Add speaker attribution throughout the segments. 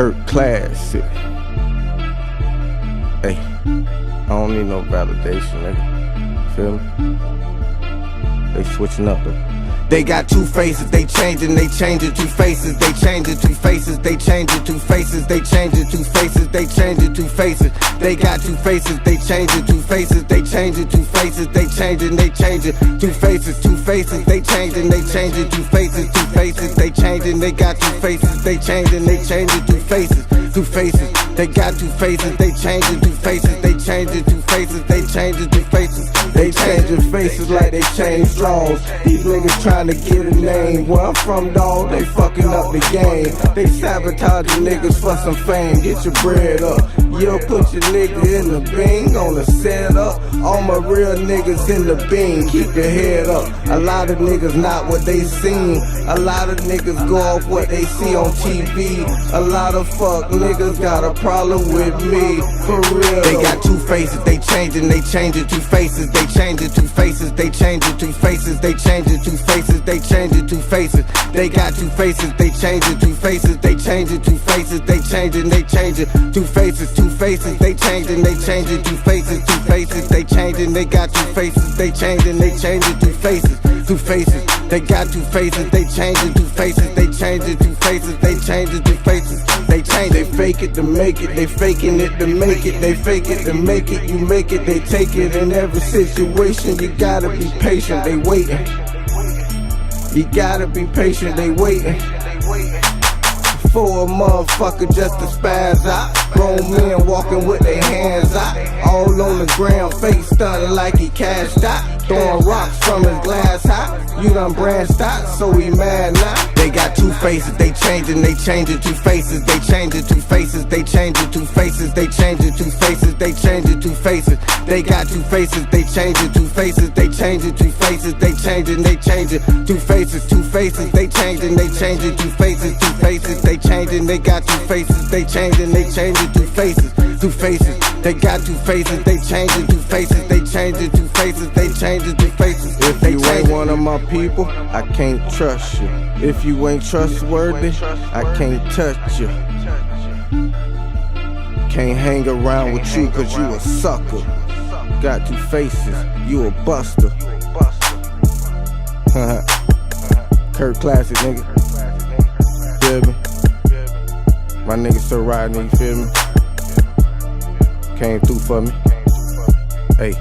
Speaker 1: Classick. Hey, I don't need no validation, nigga. Feel me? They switching up though. They got two faces, they changing, they changing two faces, they changing two faces, they changing two faces, they changing two faces, they changing two faces. They got two faces, they changing two faces, they changing two faces, they changing two faces, two faces, they changing two faces, two faces, they changing, they got two faces, they changing two faces, two faces. They got two faces, they changing two faces, they changing two faces, they changing two faces. They changing faces like they change laws. These niggas trying to get a name. Where I'm from, dawg, they fucking up the game. They sabotaging niggas for some fame. Get your bread up. You'll put your nigga in the bing on the setup. All my real niggas in the bing. Keep your head up. A lot of niggas not what they seen. A lot of niggas go off what they see on TV. A lot of fuck niggas got a problem with me. For real. They got two faces, they changing two faces, they changing two faces, they changing two faces, they changing two faces, they changing two faces. They got two faces, they changing two faces, they changing two faces, they changing two faces, two faces, they changing two faces, two faces, they changing, they got two faces, they changing two faces, two faces. They got two faces, they changing two faces, they changing two faces, they changing two faces. They change, they fake it to make it, they faking it to make it, they fake it to make it, you make it, they take it. In every situation, you gotta be patient, they waiting. You gotta be patient, they waiting for a motherfucker just to spaz out. Grown men walking with their hands out, all on the ground, face stunning like he cashed out. Throwing rocks from his glass high. You done branched out, so he mad now. They got two faces, they changing two faces, they changing two faces, they changing two faces, they changing two faces, they changing two faces. They got two faces, they changing two faces, they changing two faces, they changing two faces, two faces, they changing two faces, two faces, they changing, they got two faces, they changing two faces, two faces. They got two faces, they changing two faces, they changing two faces, they changing two faces. If you ain't one of my people, I can't trust you. If you ain't trustworthy, I can't touch you. Can't hang around with you cause you a sucker. Got two faces, you a buster. Classick, nigga. Feel me? My nigga still riding, you feel me? Came through for me. Hey.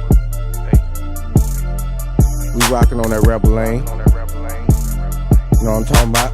Speaker 1: We rockin' on that rebel lane. You know what I'm talking about?